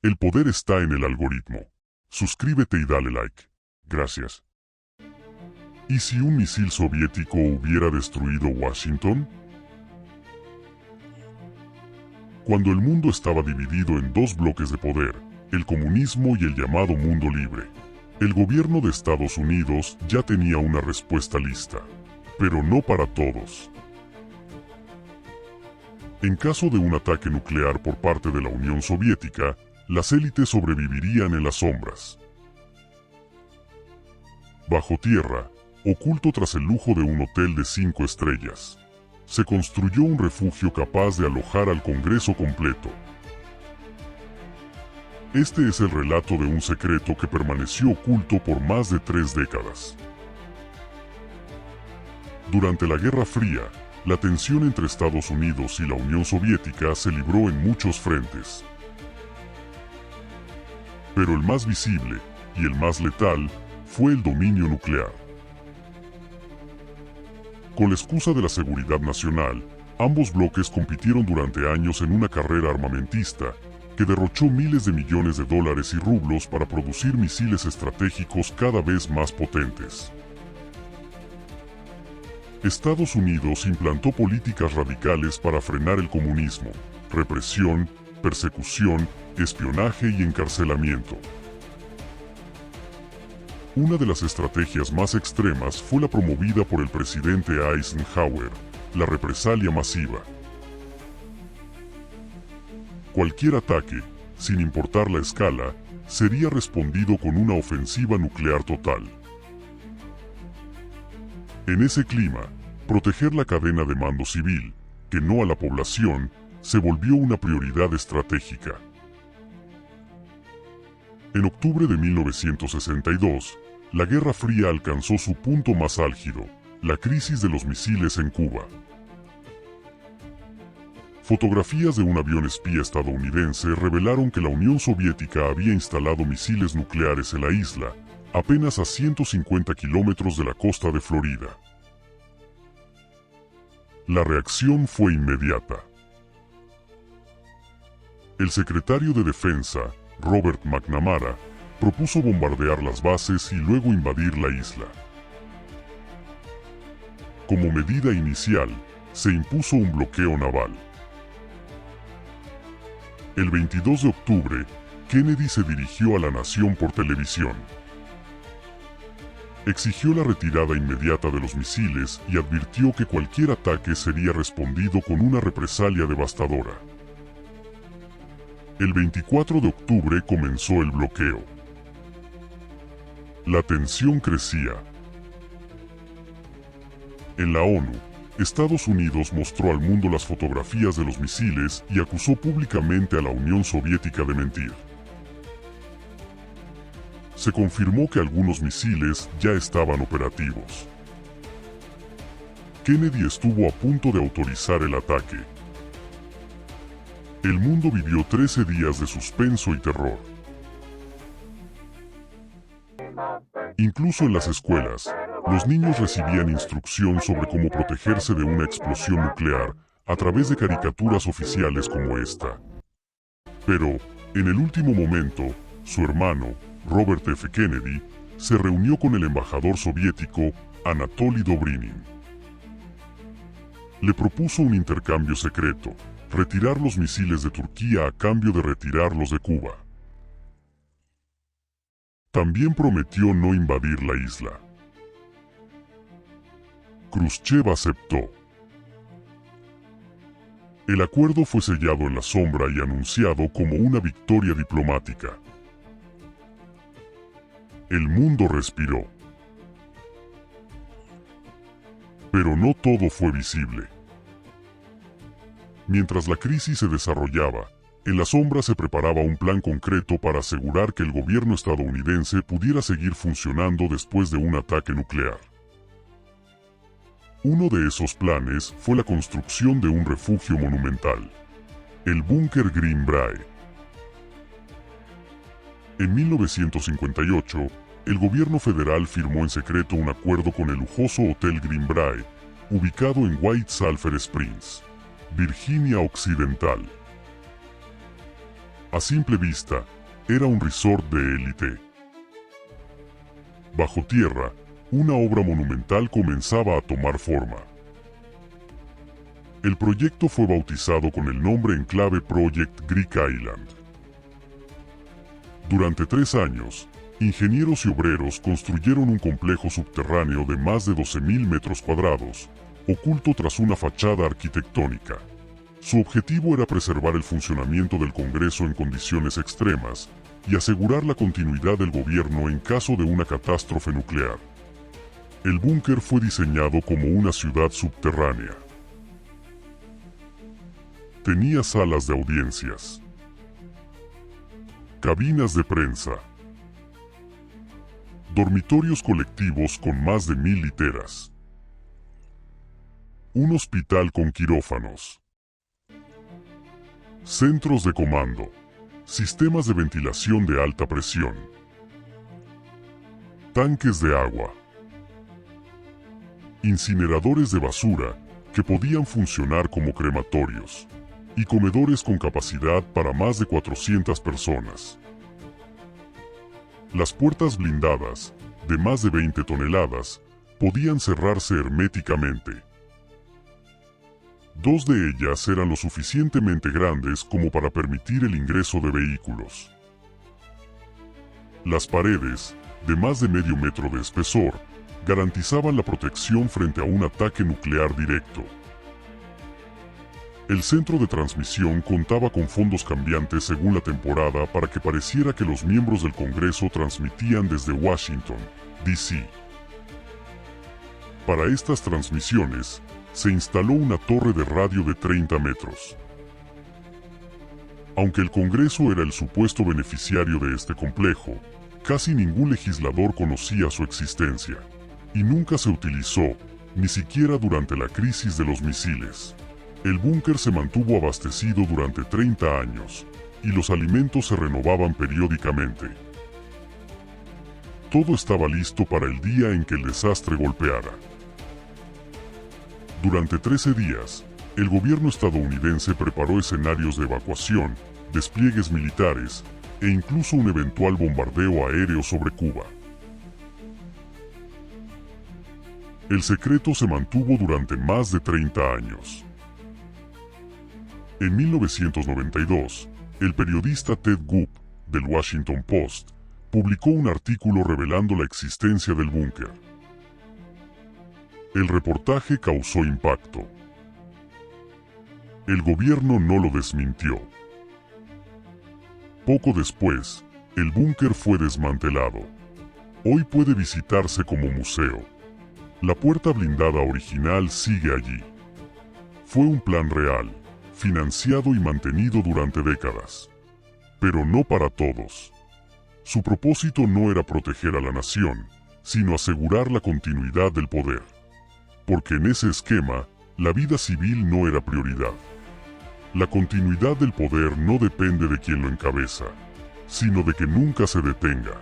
El poder está en el algoritmo. Suscríbete y dale like. Gracias. ¿Y si un misil soviético hubiera destruido Washington? Cuando el mundo estaba dividido en dos bloques de poder, el comunismo y el llamado mundo libre, el gobierno de Estados Unidos ya tenía una respuesta lista, pero no para todos. En caso de un ataque nuclear por parte de la Unión Soviética, las élites sobrevivirían en las sombras. Bajo tierra, oculto tras el lujo de un hotel de 5 estrellas, se construyó un refugio capaz de alojar al Congreso completo. Este es el relato de un secreto que permaneció oculto por más de 3 décadas. Durante la Guerra Fría, la tensión entre Estados Unidos y la Unión Soviética se libró en muchos frentes. Pero el más visible, y el más letal, fue el dominio nuclear. Con la excusa de la seguridad nacional, ambos bloques compitieron durante años en una carrera armamentista que derrochó miles de millones de dólares y rublos para producir misiles estratégicos cada vez más potentes. Estados Unidos implantó políticas radicales para frenar el comunismo, represión, persecución, espionaje y encarcelamiento. Una de las estrategias más extremas fue la promovida por el presidente Eisenhower, la represalia masiva. Cualquier ataque, sin importar la escala, sería respondido con una ofensiva nuclear total. En ese clima, proteger la cadena de mando civil, que no a la población, se volvió una prioridad estratégica. En octubre de 1962, la Guerra Fría alcanzó su punto más álgido, la crisis de los misiles en Cuba. Fotografías de un avión espía estadounidense revelaron que la Unión Soviética había instalado misiles nucleares en la isla, apenas a 150 kilómetros de la costa de Florida. La reacción fue inmediata. El secretario de Defensa, Robert McNamara, propuso bombardear las bases y luego invadir la isla. Como medida inicial, se impuso un bloqueo naval. El 22 de octubre, Kennedy se dirigió a la nación por televisión. Exigió la retirada inmediata de los misiles y advirtió que cualquier ataque sería respondido con una represalia devastadora. El 24 de octubre comenzó el bloqueo. La tensión crecía. En la ONU, Estados Unidos mostró al mundo las fotografías de los misiles y acusó públicamente a la Unión Soviética de mentir. Se confirmó que algunos misiles ya estaban operativos. Kennedy estuvo a punto de autorizar el ataque. El mundo vivió 13 días de suspenso y terror. Incluso en las escuelas, los niños recibían instrucción sobre cómo protegerse de una explosión nuclear a través de caricaturas oficiales como esta. Pero, en el último momento, su hermano, Robert F. Kennedy, se reunió con el embajador soviético, Anatoly Dobrinin. Le propuso un intercambio secreto, retirar los misiles de Turquía a cambio de retirarlos de Cuba. También prometió no invadir la isla. Khrushchev aceptó. El acuerdo fue sellado en la sombra y anunciado como una victoria diplomática. El mundo respiró. Pero no todo fue visible. Mientras la crisis se desarrollaba, en la sombra se preparaba un plan concreto para asegurar que el gobierno estadounidense pudiera seguir funcionando después de un ataque nuclear. Uno de esos planes fue la construcción de un refugio monumental, el búnker Green Brae. En 1958, el gobierno federal firmó en secreto un acuerdo con el lujoso Hotel Green Brae, ubicado en White Sulphur Springs, Virginia Occidental. A simple vista, era un resort de élite. Bajo tierra, una obra monumental comenzaba a tomar forma. El proyecto fue bautizado con el nombre en clave Project Greek Island. Durante 3 años, ingenieros y obreros construyeron un complejo subterráneo de más de 12.000 metros cuadrados, oculto tras una fachada arquitectónica. Su objetivo era preservar el funcionamiento del Congreso en condiciones extremas y asegurar la continuidad del gobierno en caso de una catástrofe nuclear. El búnker fue diseñado como una ciudad subterránea. Tenía salas de audiencias, cabinas de prensa, dormitorios colectivos con más de 1.000 literas, un hospital con quirófanos, centros de comando, sistemas de ventilación de alta presión, tanques de agua, incineradores de basura que podían funcionar como crematorios, y comedores con capacidad para más de 400 personas. Las puertas blindadas, de más de 20 toneladas, podían cerrarse herméticamente. 2 de ellas eran lo suficientemente grandes como para permitir el ingreso de vehículos. Las paredes, de más de medio metro de espesor, garantizaban la protección frente a un ataque nuclear directo. El centro de transmisión contaba con fondos cambiantes según la temporada para que pareciera que los miembros del Congreso transmitían desde Washington, D.C. Para estas transmisiones, se instaló una torre de radio de 30 metros. Aunque el Congreso era el supuesto beneficiario de este complejo, casi ningún legislador conocía su existencia, y nunca se utilizó, ni siquiera durante la crisis de los misiles. El búnker se mantuvo abastecido durante 30 años, y los alimentos se renovaban periódicamente. Todo estaba listo para el día en que el desastre golpeara. Durante 13 días, el gobierno estadounidense preparó escenarios de evacuación, despliegues militares, e incluso un eventual bombardeo aéreo sobre Cuba. El secreto se mantuvo durante más de 30 años. En 1992, el periodista Ted Gup, del Washington Post, publicó un artículo revelando la existencia del búnker. El reportaje causó impacto. El gobierno no lo desmintió. Poco después, el búnker fue desmantelado. Hoy puede visitarse como museo. La puerta blindada original sigue allí. Fue un plan real, financiado y mantenido durante décadas. Pero no para todos. Su propósito no era proteger a la nación, sino asegurar la continuidad del poder. Porque en ese esquema, la vida civil no era prioridad. La continuidad del poder no depende de quien lo encabeza, sino de que nunca se detenga.